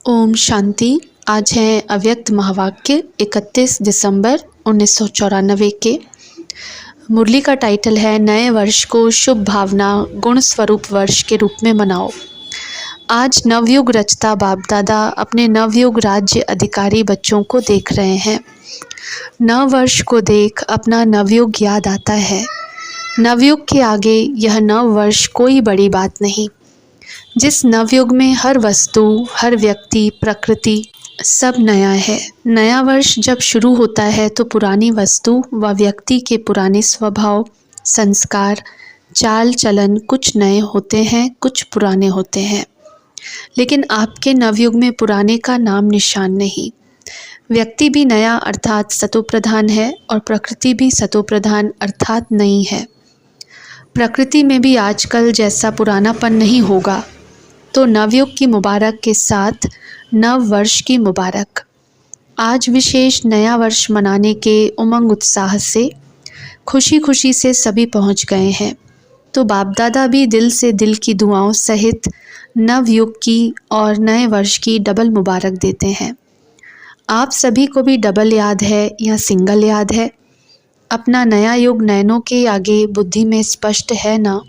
ओम शांति। आज है अव्यक्त महावाक्य 31 दिसंबर 1994 के। मुरली का टाइटल है नए वर्ष को शुभ भावना गुण स्वरूप वर्ष के रूप में मनाओ। आज नवयुग रचता बाप दादा अपने नवयुग राज्य अधिकारी बच्चों को देख रहे हैं। नव वर्ष को देख अपना नवयुग याद आता है। नवयुग के आगे यह नव वर्ष कोई बड़ी बात नहीं। जिस नवयुग में हर वस्तु, हर व्यक्ति, प्रकृति सब नया है। नया वर्ष जब शुरू होता है तो पुरानी वस्तु व व्यक्ति के पुराने स्वभाव, संस्कार, चाल चलन कुछ नए होते हैं, कुछ पुराने होते हैं। लेकिन आपके नवयुग में पुराने का नाम निशान नहीं। व्यक्ति भी नया अर्थात सतोप्रधान है और प्रकृति भी सतोप्रधान अर्थात नई है। प्रकृति में भी आजकल जैसा पुरानापन नहीं होगा। तो नवयुग की मुबारक के साथ नव वर्ष की मुबारक। आज विशेष नया वर्ष मनाने के उमंग उत्साह से खुशी खुशी से सभी पहुंच गए हैं। तो बाप दादा भी दिल से दिल की दुआओं सहित नवयुग की और नए वर्ष की डबल मुबारक देते हैं। आप सभी को भी डबल याद है या सिंगल याद है? अपना नया युग नयनों के आगे बुद्धि में स्पष्ट है ना?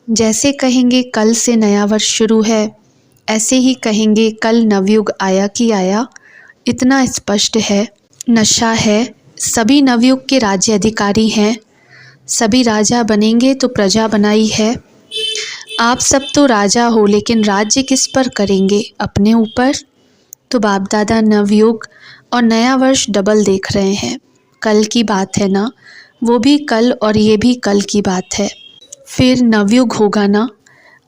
जैसे कहेंगे कल से नया वर्ष शुरू है, ऐसे ही कहेंगे कल नवयुग आया कि आया। इतना स्पष्ट है। नशा है। सभी नवयुग के राज्य अधिकारी हैं। सभी राजा बनेंगे तो प्रजा बनाई है। आप सब तो राजा हो, लेकिन राज्य किस पर करेंगे? अपने ऊपर। तो बाप दादा नवयुग और नया वर्ष डबल देख रहे हैं। कल की बात है ना, वो भी कल और ये भी कल की बात है। फिर नवयुग होगा ना।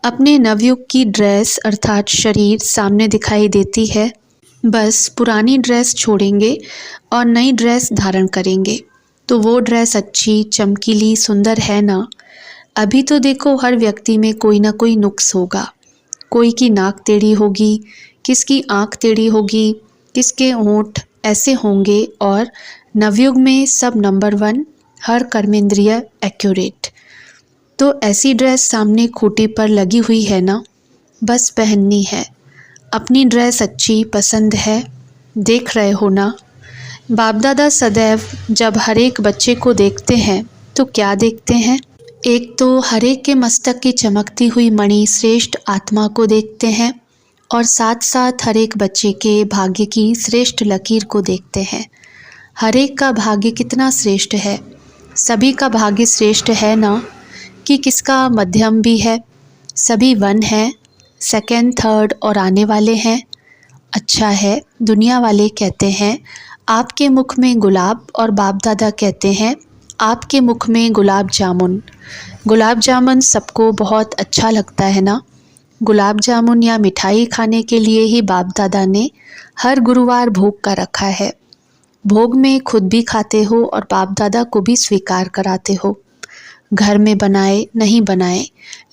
अपने नवयुग की ड्रेस अर्थात शरीर सामने दिखाई देती है। बस पुरानी ड्रेस छोड़ेंगे और नई ड्रेस धारण करेंगे। तो वो ड्रेस अच्छी, चमकीली, सुंदर है ना? अभी तो देखो हर व्यक्ति में कोई ना कोई नुक्स होगा। कोई की नाक टेढ़ी होगी, किसकी आँख टेढ़ी होगी, किसके होंठ ऐसे होंगे। और नवयुग में सब नंबर 1, हर कर्मेंद्रिय एक्यूरेट। तो ऐसी ड्रेस सामने खूंटी पर लगी हुई है ना, बस पहननी है। अपनी ड्रेस अच्छी पसंद है, देख रहे हो ना। बाप दादा सदैव जब हर एक बच्चे को देखते हैं तो क्या देखते हैं? एक तो हर एक के मस्तक की चमकती हुई मणि श्रेष्ठ आत्मा को देखते हैं और साथ साथ हर एक बच्चे के भाग्य की श्रेष्ठ लकीर को देखते हैं। हर एक का भाग्य कितना श्रेष्ठ है। सभी का भाग्य श्रेष्ठ है ना कि किसका मध्यम भी है। सभी 1 हैं, सेकंड, थर्ड और आने वाले हैं। अच्छा है। दुनिया वाले कहते हैं आपके मुख में गुलाब और बाप दादा कहते हैं आपके मुख में गुलाब जामुन। गुलाब जामुन सबको बहुत अच्छा लगता है ना। गुलाब जामुन या मिठाई खाने के लिए ही बाप दादा ने हर गुरुवार भोग का रखा है। भोग में खुद भी खाते हो और बाप दादा को भी स्वीकार कराते हो। घर में बनाए नहीं बनाए,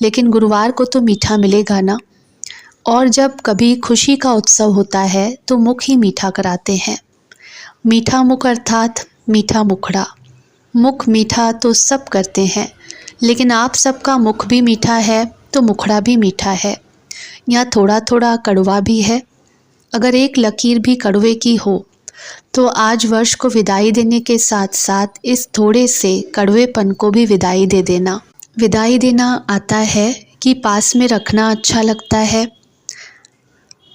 लेकिन गुरुवार को तो मीठा मिलेगा ना। और जब कभी खुशी का उत्सव होता है तो मुख ही मीठा कराते हैं। मीठा मुख अर्थात मीठा मुखड़ा। मुख मीठा तो सब करते हैं, लेकिन आप सबका मुख भी मीठा है तो मुखड़ा भी मीठा है, या थोड़ा थोड़ा कड़वा भी है। अगर एक लकीर भी कड़वे की हो तो आज वर्ष को विदाई देने के साथ साथ इस थोड़े से कड़वेपन को भी विदाई दे देना। विदाई देना आता है कि पास में रखना अच्छा लगता है,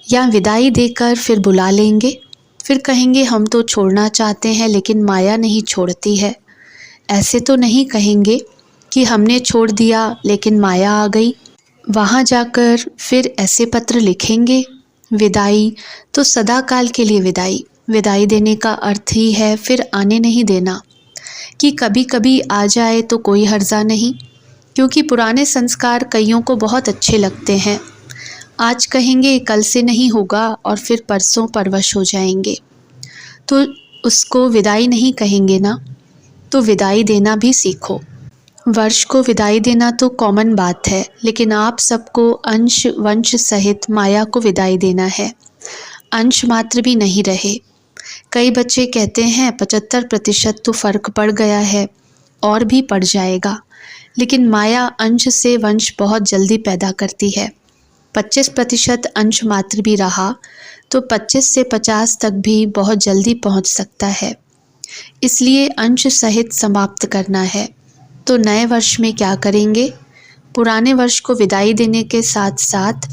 या विदाई देकर फिर बुला लेंगे, फिर कहेंगे हम तो छोड़ना चाहते हैं लेकिन माया नहीं छोड़ती है। ऐसे तो नहीं कहेंगे कि हमने छोड़ दिया लेकिन माया आ गई। वहाँ जाकर फिर ऐसे पत्र लिखेंगे। विदाई तो सदा काल के लिए विदाई। विदाई देने का अर्थ ही है फिर आने नहीं देना, कि कभी कभी आ जाए तो कोई हर्जा नहीं, क्योंकि पुराने संस्कार कईयों को बहुत अच्छे लगते हैं। आज कहेंगे कल से नहीं होगा और फिर परसों परवश हो जाएंगे, तो उसको विदाई नहीं कहेंगे ना। तो विदाई देना भी सीखो। वर्ष को विदाई देना तो कॉमन बात है, लेकिन आप सबको अंश वंश सहित माया को विदाई देना है। अंश मात्र भी नहीं रहे। कई बच्चे कहते हैं 75% तो फर्क पड़ गया है और भी पड़ जाएगा, लेकिन माया अंश से वंश बहुत जल्दी पैदा करती है। 25% अंश मात्र भी रहा तो 25 से 50 तक भी बहुत जल्दी पहुंच सकता है। इसलिए अंश सहित समाप्त करना है। तो नए वर्ष में क्या करेंगे? पुराने वर्ष को विदाई देने के साथ साथ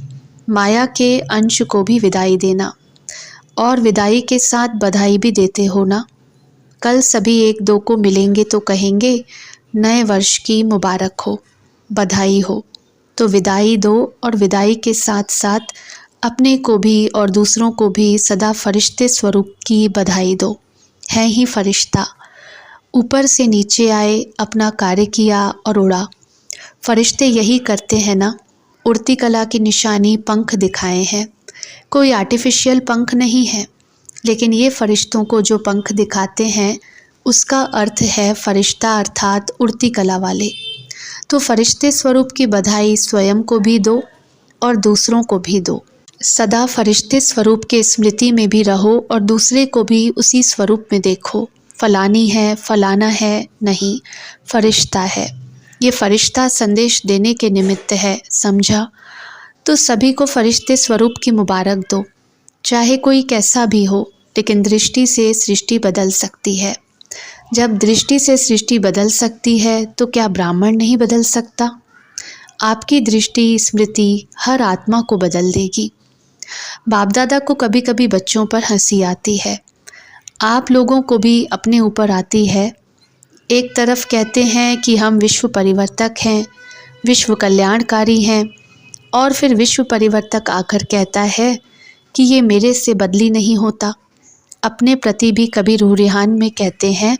माया के अंश को भी विदाई देना, और विदाई के साथ बधाई भी देते हो ना। कल सभी एक दो को मिलेंगे तो कहेंगे नए वर्ष की मुबारक हो, बधाई हो। तो विदाई दो, और विदाई के साथ साथ अपने को भी और दूसरों को भी सदा फरिश्ते स्वरूप की बधाई दो। है ही फरिश्ता, ऊपर से नीचे आए, अपना कार्य किया और उड़ा। फरिश्ते यही करते हैं ना। उड़ती कला की निशानी पंख दिखाए हैं। कोई आर्टिफिशियल पंख नहीं है, लेकिन ये फरिश्तों को जो पंख दिखाते हैं उसका अर्थ है फरिश्ता, अर्थात उड़ती कला वाले। तो फरिश्ते स्वरूप की बधाई स्वयं को भी दो और दूसरों को भी दो। सदा फरिश्ते स्वरूप के स्मृति में भी रहो और दूसरे को भी उसी स्वरूप में देखो। फलानी है, फलाना है नहीं, फरिश्ता है। ये फरिश्ता संदेश देने के निमित्त है, समझा? तो सभी को फरिश्ते स्वरूप की मुबारक दो। चाहे कोई कैसा भी हो, लेकिन दृष्टि से सृष्टि बदल सकती है। जब दृष्टि से सृष्टि बदल सकती है तो क्या ब्राह्मण नहीं बदल सकता? आपकी दृष्टि, स्मृति हर आत्मा को बदल देगी। बाप दादा को कभी कभी बच्चों पर हंसी आती है, आप लोगों को भी अपने ऊपर आती है। एक तरफ कहते हैं कि हम विश्व परिवर्तक हैं, विश्व कल्याणकारी हैं, और फिर विश्व परिवर्तक आकर कहता है कि ये मेरे से बदली नहीं होता। अपने प्रति भी कभी रूह रिहान में कहते हैं,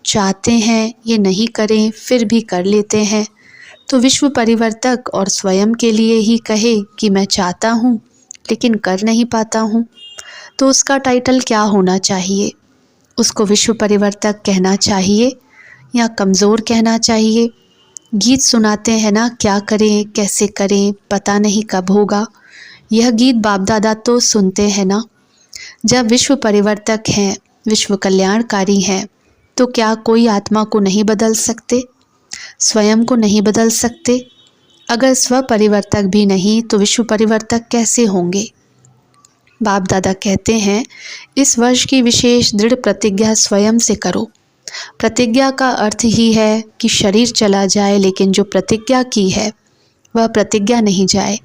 चाहते हैं ये नहीं करें फिर भी कर लेते हैं। तो विश्व परिवर्तक और स्वयं के लिए ही कहे कि मैं चाहता हूँ लेकिन कर नहीं पाता हूँ, तो उसका टाइटल क्या होना चाहिए? उसको विश्व परिवर्तक कहना चाहिए या कमज़ोर कहना चाहिए? गीत सुनाते हैं ना, क्या करें कैसे करें पता नहीं कब होगा। यह गीत बाप दादा तो सुनते हैं ना। जब विश्व परिवर्तक हैं, विश्व कल्याणकारी हैं, तो क्या कोई आत्मा को नहीं बदल सकते? स्वयं को नहीं बदल सकते? अगर स्व परिवर्तक भी नहीं तो विश्व परिवर्तक कैसे होंगे? बाप दादा कहते हैं, इस वर्ष की विशेष दृढ़ प्रतिज्ञा स्वयं से करो। प्रतिज्ञा का अर्थ ही है कि शरीर चला जाए, लेकिन जो प्रतिज्ञा की है वह प्रतिज्ञा नहीं जाए।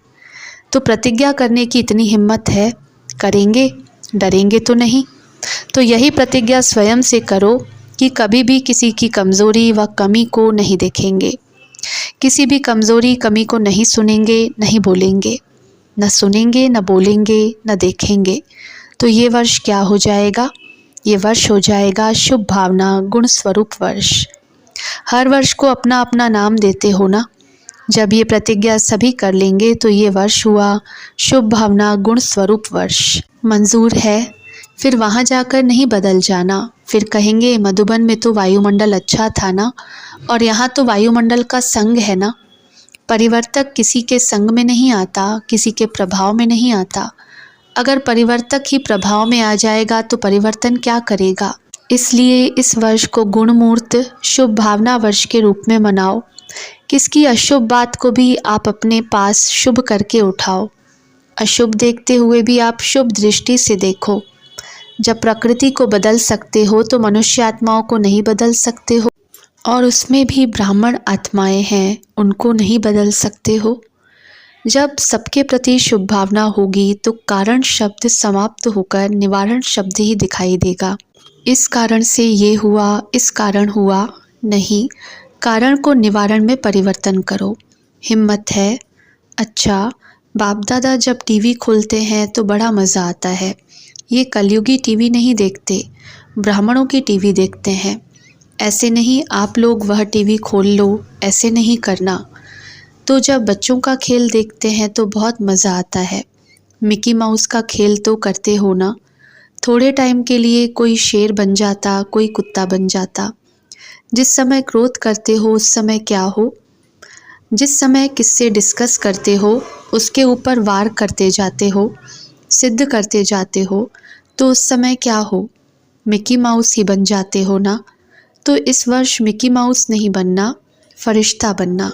तो प्रतिज्ञा करने की इतनी हिम्मत है, करेंगे, डरेंगे तो नहीं। तो यही प्रतिज्ञा स्वयं से करो कि कभी भी किसी की कमज़ोरी व कमी को नहीं देखेंगे, किसी भी कमज़ोरी कमी को नहीं सुनेंगे, नहीं बोलेंगे, न सुनेंगे, न बोलेंगे, न देखेंगे। तो ये वर्ष क्या हो जाएगा? ये वर्ष हो जाएगा शुभ भावना गुण स्वरूप वर्ष। हर वर्ष को अपना अपना नाम देते हो ना। जब ये प्रतिज्ञा सभी कर लेंगे तो ये वर्ष हुआ शुभ भावना गुण स्वरूप वर्ष। मंजूर है? फिर वहाँ जाकर नहीं बदल जाना। फिर कहेंगे मधुबन में तो वायुमंडल अच्छा था ना, और यहाँ तो वायुमंडल का संग है ना। परिवर्तक किसी के संग में नहीं आता, किसी के प्रभाव में नहीं आता। अगर परिवर्तक ही प्रभाव में आ जाएगा तो परिवर्तन क्या करेगा? इसलिए इस वर्ष को गुणमूर्त शुभ भावना वर्ष के रूप में मनाओ। किसकी अशुभ बात को भी आप अपने पास शुभ करके उठाओ। अशुभ देखते हुए भी आप शुभ दृष्टि से देखो। जब प्रकृति को बदल सकते हो तो मनुष्य आत्माओं को नहीं बदल सकते हो, और उसमें भी ब्राह्मण आत्माएं हैं, उनको नहीं बदल सकते हो। जब सबके प्रति शुभ भावना होगी तो कारण शब्द समाप्त होकर निवारण शब्द ही दिखाई देगा। इस कारण से ये हुआ, इस कारण हुआ नहीं, कारण को निवारण में परिवर्तन करो। हिम्मत है? अच्छा, बाप दादा जब टीवी खोलते हैं तो बड़ा मज़ा आता है। ये कलयुगी टीवी नहीं देखते, ब्राह्मणों की टीवी देखते हैं। ऐसे नहीं आप लोग वह टीवी खोल लो, ऐसे नहीं करना। तो जब बच्चों का खेल देखते हैं तो बहुत मज़ा आता है। मिकी माउस का खेल तो करते हो ना। थोड़े टाइम के लिए कोई शेर बन जाता, कोई कुत्ता बन जाता। जिस समय क्रोध करते हो उस समय क्या हो? जिस समय किससे डिस्कस करते हो उसके ऊपर वार करते जाते हो, सिद्ध करते जाते हो, तो उस समय क्या हो? मिकी माउस ही बन जाते हो ना। तो इस वर्ष मिकी माउस नहीं बनना, फरिश्ता बनना।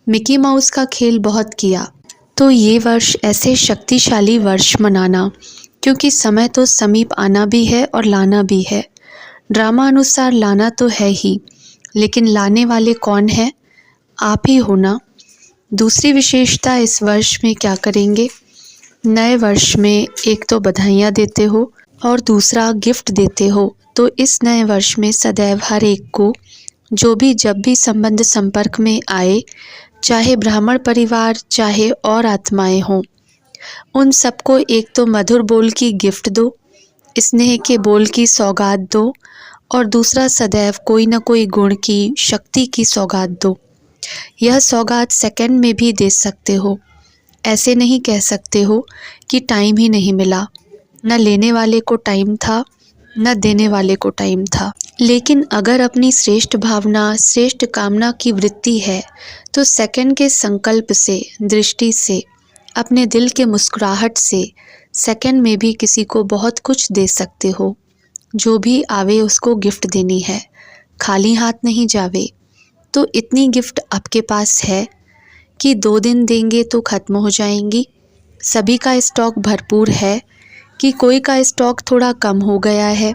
मिकी माउस का खेल बहुत किया, तो ये वर्ष ऐसे शक्तिशाली वर्ष मनाना, क्योंकि समय तो समीप आना भी है और लाना भी है। ड्रामा अनुसार लाना तो है ही, लेकिन लाने वाले कौन है? आप ही हो ना। दूसरी विशेषता, इस वर्ष में क्या करेंगे? नए वर्ष में एक तो बधाइयाँ देते हो और दूसरा गिफ्ट देते हो। तो इस नए वर्ष में सदैव हर एक को जो भी जब भी संबंध संपर्क में आए, चाहे ब्राह्मण परिवार चाहे और आत्माएं हों, उन सबको एक तो मधुर बोल की गिफ्ट दो, स्नेह के बोल की सौगात दो, और दूसरा सदैव कोई न कोई गुण की, शक्ति की सौगात दो। यह सौगात सेकंड में भी दे सकते हो। ऐसे नहीं कह सकते हो कि टाइम ही नहीं मिला। न लेने वाले को टाइम था, न देने वाले को टाइम था। लेकिन अगर अपनी श्रेष्ठ भावना, श्रेष्ठ कामना की वृत्ति है, तो सेकंड के संकल्प से, दृष्टि से, अपने दिल के मुस्कुराहट से सेकंड में भी किसी को बहुत कुछ दे सकते हो। जो भी आवे उसको गिफ्ट देनी है, खाली हाथ नहीं जावे। तो इतनी गिफ्ट आपके पास है कि 2 दिन देंगे तो ख़त्म हो जाएंगी। सभी का स्टॉक भरपूर है कि कोई का स्टॉक थोड़ा कम हो गया है।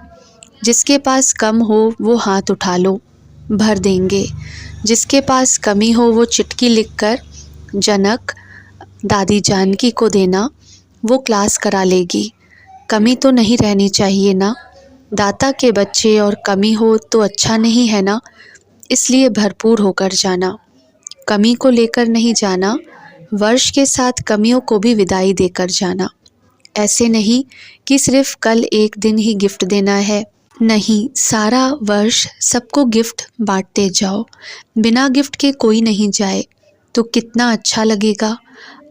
जिसके पास कम हो वो हाथ उठा लो, भर देंगे। जिसके पास कमी हो वो चिट्ठी लिखकर जनक, दादी जानकी को देना, वो क्लास करा लेगी। कमी तो नहीं रहनी चाहिए ना। दाता के बच्चे और कमी हो तो अच्छा नहीं है ना। इसलिए भरपूर होकर जाना, कमी को लेकर नहीं जाना। वर्ष के साथ कमियों को भी विदाई देकर जाना। ऐसे नहीं कि सिर्फ कल एक दिन ही गिफ्ट देना है, नहीं, सारा वर्ष सबको गिफ्ट बांटते जाओ। बिना गिफ्ट के कोई नहीं जाए तो कितना अच्छा लगेगा।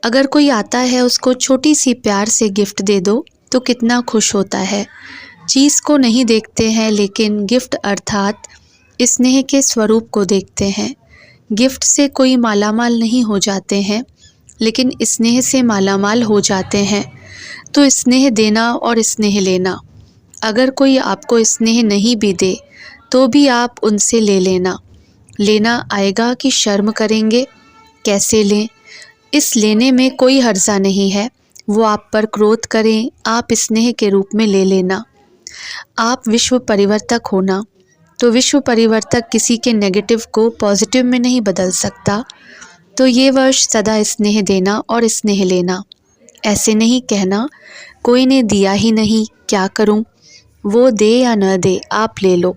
अगर कोई आता है उसको छोटी सी प्यार से गिफ्ट दे दो तो कितना खुश होता है। चीज़ को नहीं देखते हैं, लेकिन गिफ्ट अर्थात स्नेह के स्वरूप को देखते हैं। गिफ्ट से कोई मालामाल नहीं हो जाते हैं, लेकिन स्नेह से मालामाल हो जाते हैं। तो स्नेह देना और स्नेह लेना। अगर कोई आपको स्नेह नहीं भी दे तो भी आप उनसे ले लेना। लेना आएगा कि शर्म करेंगे, कैसे लें? इस लेने में कोई हर्जा नहीं है। वो आप पर क्रोध करें, आप स्नेह के रूप में ले लेना। आप विश्व परिवर्तक होना, तो विश्व परिवर्तक किसी के नेगेटिव को पॉजिटिव में नहीं बदल सकता। तो ये वर्ष सदा स्नेह देना और स्नेह लेना। ऐसे नहीं कहना कोई ने दिया ही नहीं, क्या करूं? वो दे या न दे, आप ले लो।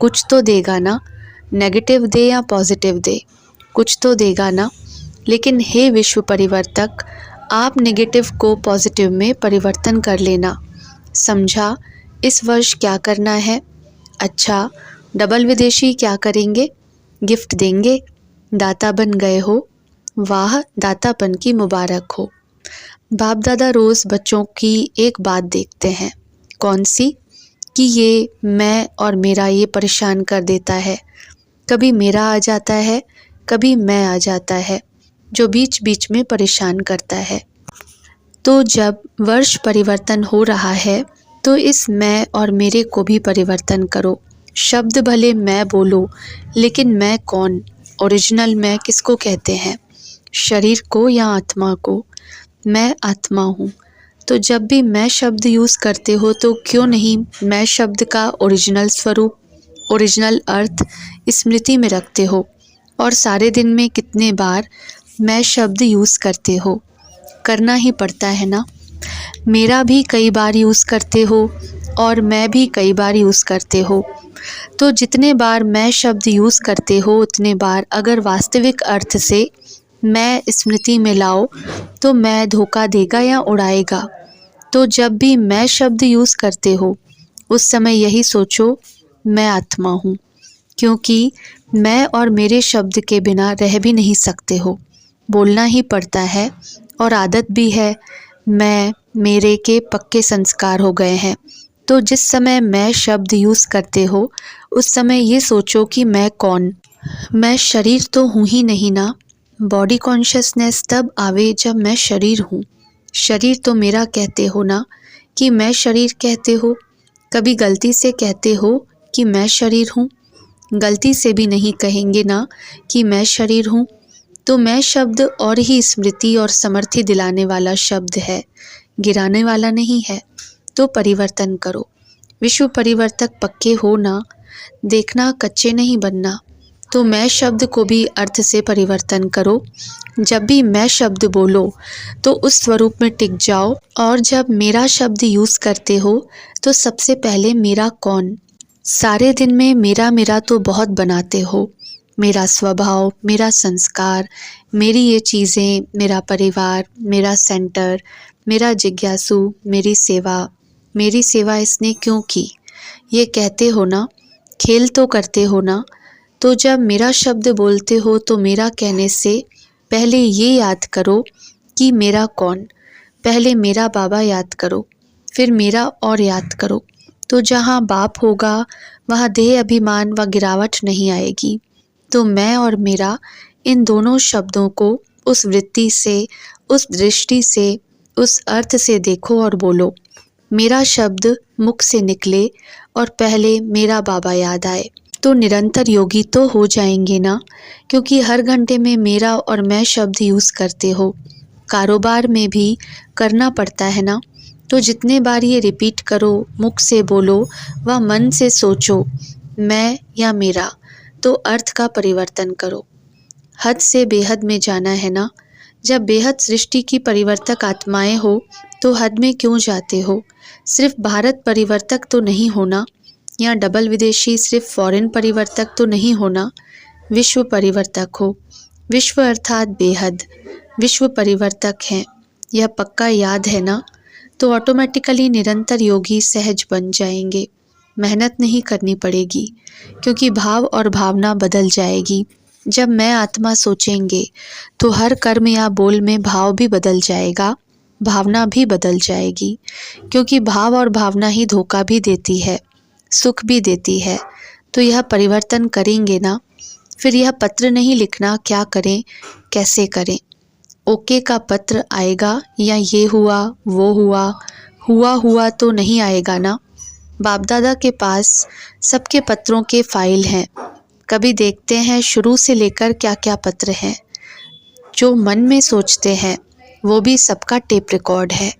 कुछ तो देगा ना, नेगेटिव दे या पॉजिटिव दे, कुछ तो देगा ना। लेकिन हे विश्व परिवर्तक, आप नेगेटिव को पॉजिटिव में परिवर्तन कर लेना। समझा इस वर्ष क्या करना है? अच्छा, डबल विदेशी क्या करेंगे? गिफ्ट देंगे। दाता बन गए हो, वाह, दातापन की मुबारक हो। बाप दादा रोज़ बच्चों की एक बात देखते हैं। कौन सी? कि ये मैं और मेरा ये परेशान कर देता है। कभी मेरा आ जाता है, कभी मैं आ जाता है, जो बीच बीच में परेशान करता है। तो जब वर्ष परिवर्तन हो रहा है तो इस मैं और मेरे को भी परिवर्तन करो। शब्द भले मैं बोलो, लेकिन मैं कौन? ओरिजिनल मैं किसको कहते हैं? शरीर को या आत्मा को? मैं आत्मा हूँ। तो जब भी मैं शब्द यूज़ करते हो तो क्यों नहीं मैं शब्द का ओरिजिनल स्वरूप, ओरिजिनल अर्थ स्मृति में रखते हो? और सारे दिन में कितने बार मैं शब्द यूज़ करते हो? करना ही पड़ता है ना। मेरा भी कई बार यूज़ करते हो और मैं भी कई बार यूज़ करते हो। तो जितने बार मैं शब्द यूज़ करते हो उतने बार अगर वास्तविक अर्थ से मैं स्मृति में लाओ तो मैं धोखा देगा या उड़ाएगा। तो जब भी मैं शब्द यूज़ करते हो उस समय यही सोचो, मैं आत्मा हूँ, क्योंकि मैं और मेरे शब्द के बिना रह भी नहीं सकते हो। बोलना ही पड़ता है और आदत भी है। मैं मेरे के पक्के संस्कार हो गए हैं। तो जिस समय मैं शब्द यूज़ करते हो उस समय ये सोचो कि मैं कौन? मैं शरीर तो हूँ ही नहीं ना। बॉडी कॉन्शियसनेस तब आवे जब मैं शरीर हूँ। शरीर तो मेरा कहते हो ना कि मैं शरीर कहते हो। कभी गलती से कहते हो कि मैं शरीर हूँ? गलती से भी नहीं कहेंगे ना कि मैं शरीर हूँ। तो मैं शब्द और ही स्मृति और समृद्धि दिलाने वाला शब्द है, गिराने वाला नहीं है। तो परिवर्तन करो। विश्व परिवर्तक पक्के हो ना, देखना कच्चे नहीं बनना। तो मैं शब्द को भी अर्थ से परिवर्तन करो। जब भी मैं शब्द बोलो तो उस स्वरूप में टिक जाओ, और जब मेरा शब्द यूज़ करते हो तो सबसे पहले मेरा कौन। सारे दिन में मेरा मेरा तो बहुत बनाते हो। मेरा स्वभाव, मेरा संस्कार, मेरी ये चीज़ें, मेरा परिवार, मेरा सेंटर, मेरा जिज्ञासु, मेरी सेवा इसने क्यों की, ये कहते हो ना, खेल तो करते हो ना। तो जब मेरा शब्द बोलते हो तो मेरा कहने से पहले ये याद करो कि मेरा कौन। पहले मेरा बाबा याद करो, फिर मेरा और याद करो। तो जहाँ बाप होगा वहाँ देह अभिमान व गिरावट नहीं आएगी। तो मैं और मेरा, इन दोनों शब्दों को उस वृत्ति से, उस दृष्टि से, उस अर्थ से देखो और बोलो। मेरा शब्द मुख से निकले और पहले मेरा बाबा याद आए। तो निरंतर योगी तो हो जाएंगे ना, क्योंकि हर घंटे में मेरा और मैं शब्द यूज़ करते हो। कारोबार में भी करना पड़ता है ना। तो जितने बार ये रिपीट करो, मुख से बोलो व मन से सोचो, मैं या मेरा, तो अर्थ का परिवर्तन करो। हद से बेहद में जाना है ना। जब बेहद सृष्टि की परिवर्तक आत्माएं हो तो हद में क्यों जाते हो। सिर्फ भारत परिवर्तक तो नहीं होना, या डबल विदेशी सिर्फ फॉरेन परिवर्तक तो नहीं होना। विश्व परिवर्तक हो। विश्व अर्थात बेहद, विश्व परिवर्तक हैं, यह पक्का याद है ना। तो ऑटोमेटिकली निरंतर योगी सहज बन जाएंगे। मेहनत नहीं करनी पड़ेगी, क्योंकि भाव और भावना बदल जाएगी। जब मैं आत्मा सोचेंगे तो हर कर्म या बोल में भाव भी बदल जाएगा, भावना भी बदल जाएगी, क्योंकि भाव और भावना ही धोखा भी देती है, सुख भी देती है। तो यह परिवर्तन करेंगे ना। फिर यह पत्र नहीं लिखना, क्या करें कैसे करें। ओके का पत्र आएगा या ये हुआ वो हुआ तो नहीं आएगा ना। बाप दादा के पास सबके पत्रों के फाइल हैं। कभी देखते हैं शुरू से लेकर क्या क्या पत्र हैं। जो मन में सोचते हैं वो भी सबका टेप रिकॉर्ड है।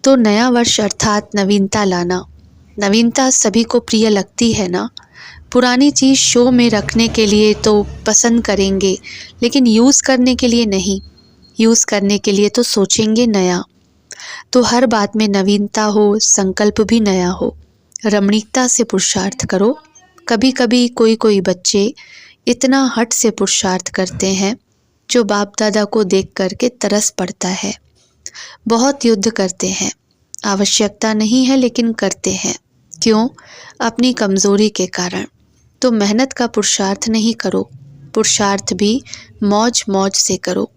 तो नया वर्ष अर्थात नवीनता लाना। नवीनता सभी को प्रिय लगती है ना। पुरानी चीज़ शो में रखने के लिए तो पसंद करेंगे, लेकिन यूज़ करने के लिए नहीं। यूज़ करने के लिए तो सोचेंगे नया। तो हर बात में नवीनता हो, संकल्प भी नया हो। रमणीकता से पुरुषार्थ करो। कभी कभी कोई बच्चे इतना हट से पुरुषार्थ करते हैं जो बाप दादा को देख कर के तरस पड़ता है। बहुत युद्ध करते हैं, आवश्यकता नहीं है लेकिन करते हैं। क्यों? अपनी कमज़ोरी के कारण। तो मेहनत का पुरुषार्थ नहीं करो, पुरुषार्थ भी मौज मौज से करो।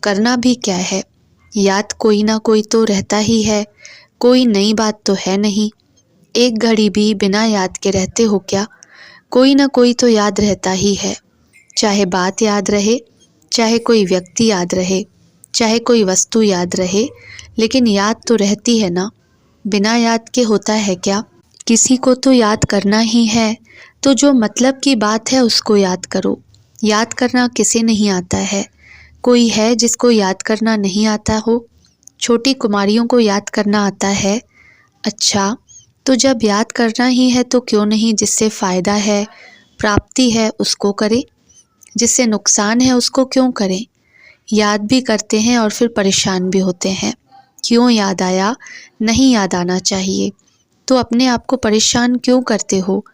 करना भी क्या है, याद कोई ना कोई तो रहता ही है, कोई नई बात तो है नहीं। एक घड़ी भी बिना याद के रहते हो क्या? कोई ना कोई तो याद रहता ही है। चाहे बात याद रहे, चाहे कोई व्यक्ति याद रहे, चाहे कोई वस्तु याद रहे, लेकिन याद तो रहती है ना। बिना याद के होता है क्या? किसी को तो याद करना ही है, तो जो मतलब की बात है उसको याद करो। याद करना किसे नहीं आता है? कोई है जिसको याद करना नहीं आता हो? छोटी कुमारियों को याद करना आता है। अच्छा, तो जब याद करना ही है तो क्यों नहीं जिससे फ़ायदा है, प्राप्ति है उसको करें, जिससे नुकसान है उसको क्यों करें। याद भी करते हैं और फिर परेशान भी होते हैं। क्यों याद आया? नहीं याद आना चाहिए। तो अपने आप को परेशान क्यों करते हो?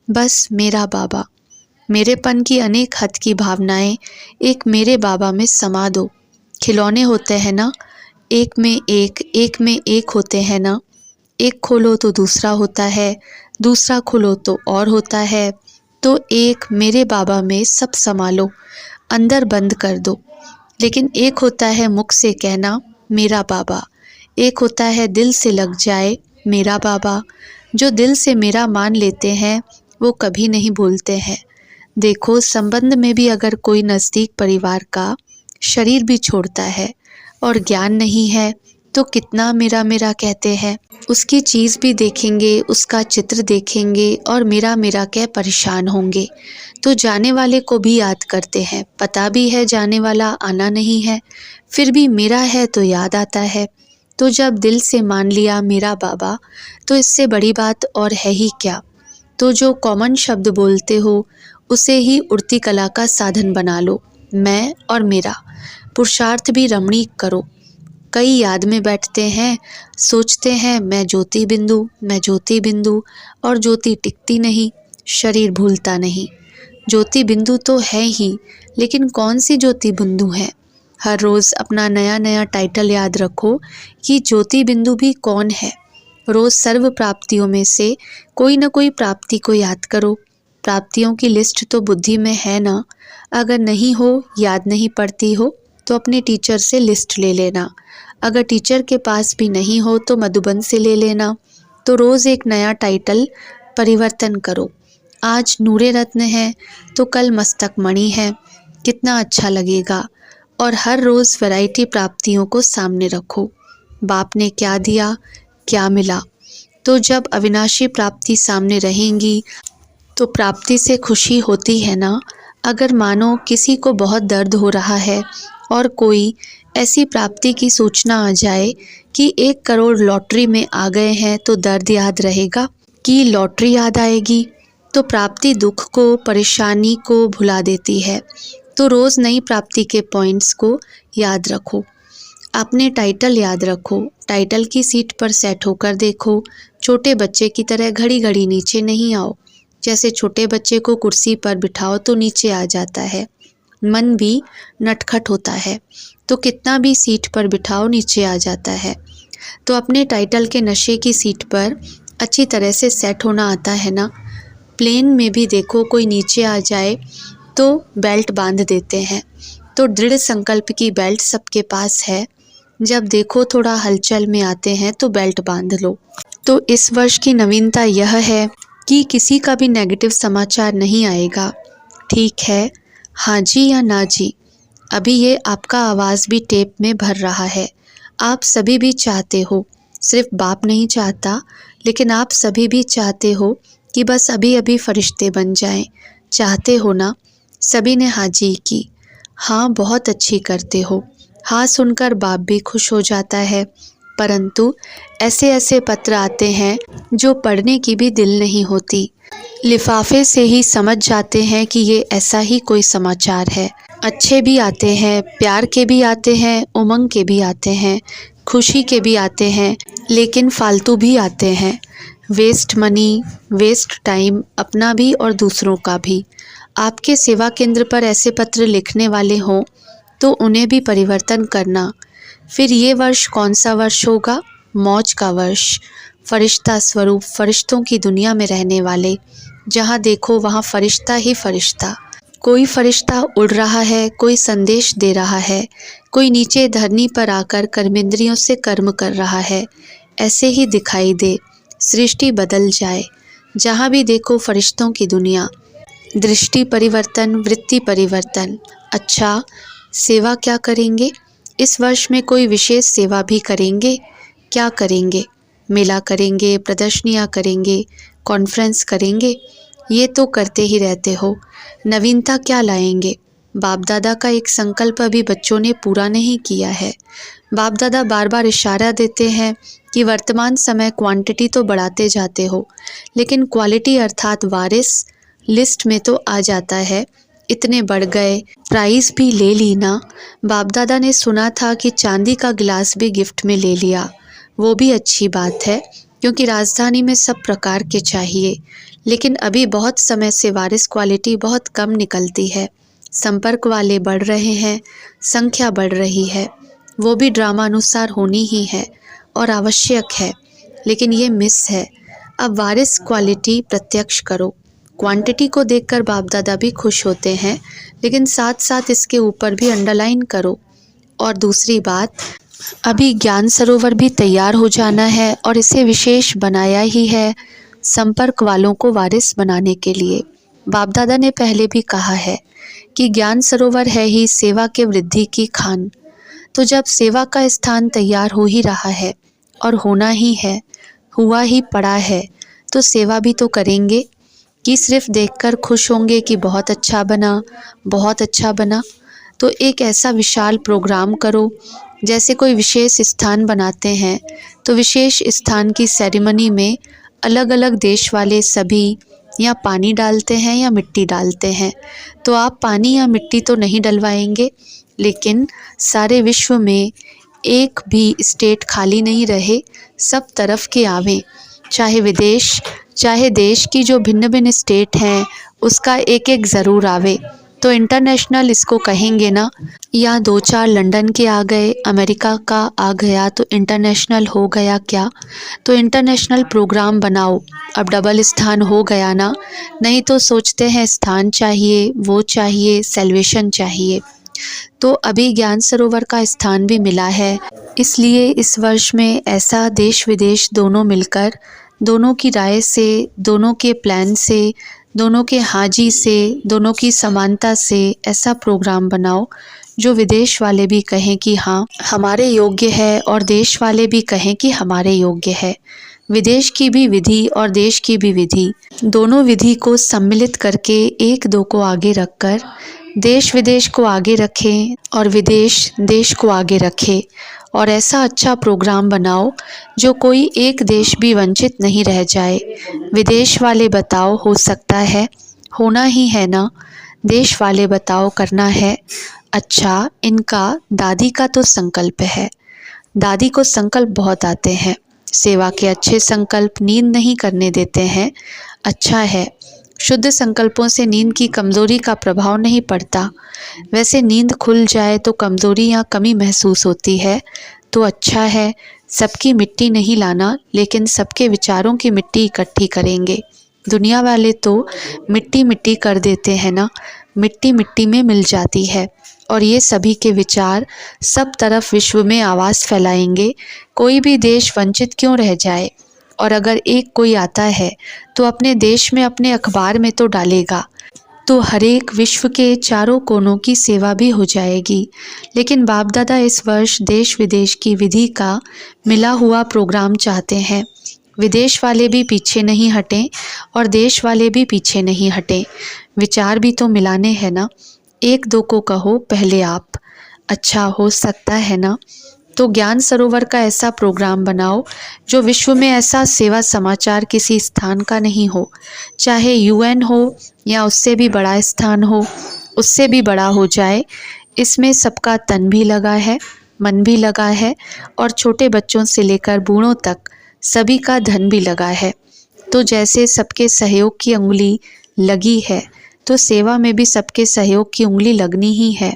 बस मेरा बाबा, मेरेपन की अनेक हद की भावनाएं एक मेरे बाबा में समा दो। खिलौने होते हैं ना, एक में एक होते हैं ना। एक खोलो तो दूसरा होता है, दूसरा खोलो तो और होता है। तो एक मेरे बाबा में सब समा लो, अंदर बंद कर दो। लेकिन एक होता है मुख से कहना मेरा बाबा, एक होता है दिल से लग जाए मेरा बाबा। जो दिल से मेरा मान लेते हैं वो कभी नहीं भूलते हैं। देखो, संबंध में भी अगर कोई नज़दीक परिवार का शरीर भी छोड़ता है और ज्ञान नहीं है तो कितना मेरा मेरा कहते हैं। उसकी चीज़ भी देखेंगे, उसका चित्र देखेंगे और मेरा मेरा कह परेशान होंगे। तो जाने वाले को भी याद करते हैं, पता भी है जाने वाला आना नहीं है, फिर भी मेरा है तो याद आता है। तो जब दिल से मान लिया मेरा बाबा, तो इससे बड़ी बात और है ही क्या। तो जो कॉमन शब्द बोलते हो उसे ही उड़ती कला का साधन बना लो। मैं और मेरा पुरुषार्थ भी रमणीक करो। कई याद में बैठते हैं, सोचते हैं मैं ज्योति बिंदु, मैं ज्योति बिंदु, और ज्योति टिकती नहीं, शरीर भूलता नहीं। ज्योति बिंदु तो है ही, लेकिन कौन सी ज्योति बिंदु है। हर रोज़ अपना नया नया टाइटल याद रखो कि ज्योति बिंदु भी कौन है। रोज़ सर्व प्राप्तियों में से कोई न कोई प्राप्ति को याद करो। प्राप्तियों की लिस्ट तो बुद्धि में है ना। अगर नहीं हो, याद नहीं पड़ती हो, तो अपने टीचर से लिस्ट ले लेना। अगर टीचर के पास भी नहीं हो तो मधुबन से ले लेना। तो रोज़ एक नया टाइटल परिवर्तन करो। आज नूरे रत्न है तो कल मस्तक मणि है, कितना अच्छा लगेगा। और हर रोज़ वैरायटी प्राप्तियों को सामने रखो। बाप ने क्या दिया, क्या मिला। तो जब अविनाशी प्राप्ति सामने रहेंगी तो प्राप्ति से खुशी होती है ना। अगर मानो किसी को बहुत दर्द हो रहा है और कोई ऐसी प्राप्ति की सूचना आ जाए कि 1 करोड़ लॉटरी में आ गए हैं, तो दर्द याद रहेगा कि लॉटरी याद आएगी। तो प्राप्ति दुख को, परेशानी को भुला देती है। तो रोज़ नई प्राप्ति के पॉइंट्स को याद रखो। अपने टाइटल याद रखो। टाइटल की सीट पर सेट होकर देखो। छोटे बच्चे की तरह घड़ी घड़ी नीचे नहीं आओ। जैसे छोटे बच्चे को कुर्सी पर बिठाओ तो नीचे आ जाता है, मन भी नटखट होता है, तो कितना भी सीट पर बिठाओ नीचे आ जाता है। तो अपने टाइटल के नशे की सीट पर अच्छी तरह से सेट होना आता है ना। प्लेन में भी देखो कोई नीचे आ जाए तो बेल्ट बांध देते हैं। तो दृढ़ संकल्प की बेल्ट सबके पास है। जब देखो थोड़ा हलचल में आते हैं तो बेल्ट बांध लो। तो इस वर्ष की नवीनता यह है कि किसी का भी नेगेटिव समाचार नहीं आएगा। ठीक है, हाँ जी या ना जी। अभी ये आपका आवाज़ भी टेप में भर रहा है। आप सभी भी चाहते हो, सिर्फ बाप नहीं चाहता, लेकिन आप सभी भी चाहते हो कि बस अभी अभी फरिश्ते बन जाएं। चाहते हो ना। सभी ने हाँ जी की। हाँ, बहुत अच्छी करते हो। हाँ सुनकर बाप भी खुश हो जाता है। परंतु ऐसे ऐसे पत्र आते हैं जो पढ़ने की भी दिल नहीं होती। लिफाफे से ही समझ जाते हैं कि ये ऐसा ही कोई समाचार है। अच्छे भी आते हैं, प्यार के भी आते हैं, उमंग के भी आते हैं, खुशी के भी आते हैं, लेकिन फालतू भी आते हैं। वेस्ट मनी, वेस्ट टाइम, अपना भी और दूसरों का भी। आपके सेवा केंद्र पर ऐसे पत्र लिखने वाले हों तो उन्हें भी परिवर्तन करना। फिर ये वर्ष कौन सा वर्ष होगा? मौज का वर्ष। फरिश्ता स्वरूप, फरिश्तों की दुनिया में रहने वाले। जहाँ देखो वहाँ फरिश्ता ही फरिश्ता। कोई फरिश्ता उड़ रहा है, कोई संदेश दे रहा है, कोई नीचे धरनी पर आकर कर्मेंद्रियों से कर्म कर रहा है। ऐसे ही दिखाई दे, सृष्टि बदल जाए। जहाँ भी देखो फरिश्तों की दुनिया। दृष्टि परिवर्तन, वृत्ति परिवर्तन। अच्छा, सेवा क्या करेंगे? इस वर्ष में कोई विशेष सेवा भी करेंगे? क्या करेंगे? मेला करेंगे, प्रदर्शनियाँ करेंगे, कॉन्फ्रेंस करेंगे? ये तो करते ही रहते हो। नवीनता क्या लाएंगे? बाप दादा का एक संकल्प अभी बच्चों ने पूरा नहीं किया है। बाप दादा बार बार इशारा देते हैं कि वर्तमान समय क्वांटिटी तो बढ़ाते जाते हो, लेकिन क्वालिटी अर्थात वारिस लिस्ट में तो आ जाता है, इतने बढ़ गए, प्राइज़ भी ले ली ना। बाप दादा ने सुना था कि चांदी का गिलास भी गिफ्ट में ले लिया। वो भी अच्छी बात है, क्योंकि राजधानी में सब प्रकार के चाहिए, लेकिन अभी बहुत समय से वारिस क्वालिटी बहुत कम निकलती है। संपर्क वाले बढ़ रहे हैं, संख्या बढ़ रही है, वो भी ड्रामा अनुसार होनी ही है और आवश्यक है, लेकिन ये मिस है। अब वारिस क्वालिटी प्रत्यक्ष करो। क्वांटिटी को देखकर बाप दादा भी खुश होते हैं, लेकिन साथ साथ इसके ऊपर भी अंडरलाइन करो। और दूसरी बात, अभी ज्ञान सरोवर भी तैयार हो जाना है और इसे विशेष बनाया ही है संपर्क वालों को वारिस बनाने के लिए। बाप दादा ने पहले भी कहा है कि ज्ञान सरोवर है ही सेवा के वृद्धि की खान। तो जब सेवा का स्थान तैयार हो ही रहा है और होना ही है, हुआ ही पड़ा है, तो सेवा भी तो करेंगे। कि सिर्फ देखकर खुश होंगे कि बहुत अच्छा बना, बहुत अच्छा बना। तो एक ऐसा विशाल प्रोग्राम करो, जैसे कोई विशेष स्थान बनाते हैं तो विशेष स्थान की सेरेमनी में अलग अलग देश वाले सभी या पानी डालते हैं या मिट्टी डालते हैं। तो आप पानी या मिट्टी तो नहीं डलवाएंगे, लेकिन सारे विश्व में एक भी स्टेट खाली नहीं रहे, सब तरफ के आवें, चाहे विदेश चाहे देश की जो भिन्न भिन्न स्टेट हैं उसका एक एक ज़रूर आवे। तो इंटरनेशनल इसको कहेंगे ना। या दो चार लंदन के आ गए, अमेरिका का आ गया तो इंटरनेशनल हो गया क्या। तो इंटरनेशनल प्रोग्राम बनाओ। अब डबल स्थान हो गया ना, नहीं तो सोचते हैं स्थान चाहिए, वो चाहिए, सेलिब्रेशन चाहिए। तो अभी ज्ञान सरोवर का स्थान भी मिला है, इसलिए इस वर्ष में ऐसा देश विदेश दोनों मिलकर, दोनों की राय से, दोनों के प्लान से, दोनों के हाजी से, दोनों की समानता से ऐसा प्रोग्राम बनाओ जो विदेश वाले भी कहें कि हाँ हमारे योग्य है और देश वाले भी कहें कि हमारे योग्य है। विदेश की भी विधि और देश की भी विधि, दोनों विधि को सम्मिलित करके एक दो को आगे रखकर देश विदेश को आगे रखें और विदेश देश को आगे रखे। और ऐसा अच्छा प्रोग्राम बनाओ जो कोई एक देश भी वंचित नहीं रह जाए। विदेश वाले बताओ हो सकता है, होना ही है ना। देश वाले बताओ करना है। अच्छा, इनका दादी का तो संकल्प है, दादी को संकल्प बहुत आते हैं। सेवा के अच्छे संकल्प नींद नहीं करने देते हैं। अच्छा है, शुद्ध संकल्पों से नींद की कमज़ोरी का प्रभाव नहीं पड़ता। वैसे नींद खुल जाए तो कमज़ोरी या कमी महसूस होती है। तो अच्छा है, सबकी मिट्टी नहीं लाना, लेकिन सबके विचारों की मिट्टी इकट्ठी करेंगे। दुनिया वाले तो मिट्टी मिट्टी कर देते हैं ना, मिट्टी मिट्टी में मिल जाती है। और ये सभी के विचार सब तरफ विश्व में आवाज़ फैलाएंगे। कोई भी देश वंचित क्यों रह जाए। और अगर एक कोई आता है तो अपने देश में अपने अखबार में तो डालेगा, तो हर एक विश्व के चारों कोनों की सेवा भी हो जाएगी। लेकिन बाप दादा इस वर्ष देश विदेश की विधि का मिला हुआ प्रोग्राम चाहते हैं। विदेश वाले भी पीछे नहीं हटें और देश वाले भी पीछे नहीं हटें। विचार भी तो मिलाने हैं ना। एक दो को कहो पहले आप, अच्छा हो सकता है ना। तो ज्ञान सरोवर का ऐसा प्रोग्राम बनाओ जो विश्व में ऐसा सेवा समाचार किसी स्थान का नहीं हो, चाहे यूएन हो या उससे भी बड़ा स्थान हो, उससे भी बड़ा हो जाए। इसमें सबका तन भी लगा है, मन भी लगा है और छोटे बच्चों से लेकर बूढ़ों तक सभी का धन भी लगा है। तो जैसे सबके सहयोग की उंगली लगी है, तो सेवा में भी सबके सहयोग की उंगली लगनी ही है।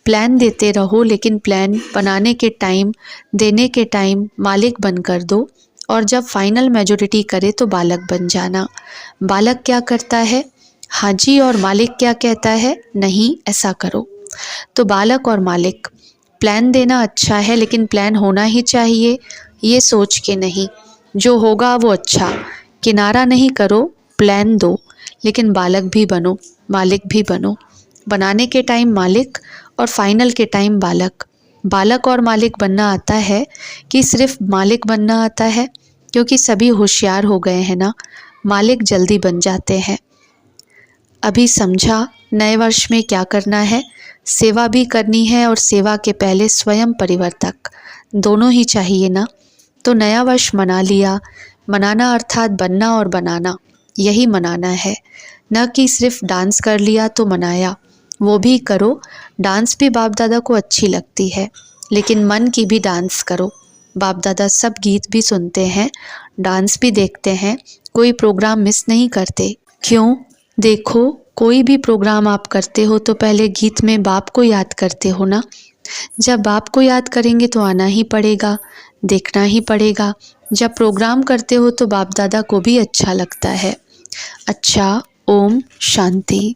प्लान देते रहो, लेकिन प्लान बनाने के टाइम, देने के टाइम मालिक बनकर दो। और जब फाइनल मेजॉरिटी करे तो बालक बन जाना। बालक क्या करता है, हाजी, और मालिक क्या कहता है, नहीं ऐसा करो। तो बालक और मालिक, प्लान देना अच्छा है, लेकिन प्लान होना ही चाहिए, ये सोच के नहीं। जो होगा वो अच्छा, किनारा नहीं करो, प्लान दो, लेकिन बालक भी बनो, मालिक भी बनो। बनाने के टाइम मालिक और फाइनल के टाइम बालक। बालक और मालिक बनना आता है कि सिर्फ मालिक बनना आता है, क्योंकि सभी होशियार हो गए हैं ना, मालिक जल्दी बन जाते हैं। अभी समझा नए वर्ष में क्या करना है। सेवा भी करनी है और सेवा के पहले स्वयं परिवर्तक, दोनों ही चाहिए ना। तो नया वर्ष मना लिया, मनाना अर्थात बनना और बनाना, यही मनाना है। न कि सिर्फ डांस कर लिया तो मनाया, वो भी करो। डांस भी बाप दादा को अच्छी लगती है, लेकिन मन की भी डांस करो। बाप दादा सब गीत भी सुनते हैं, डांस भी देखते हैं, कोई प्रोग्राम मिस नहीं करते। क्यों? देखो, कोई भी प्रोग्राम आप करते हो तो पहले गीत में बाप को याद करते हो ना। जब बाप को याद करेंगे तो आना ही पड़ेगा, देखना ही पड़ेगा। जब प्रोग्राम करते हो तो बाप दादा को भी अच्छा लगता है। अच्छा, ओम शांति।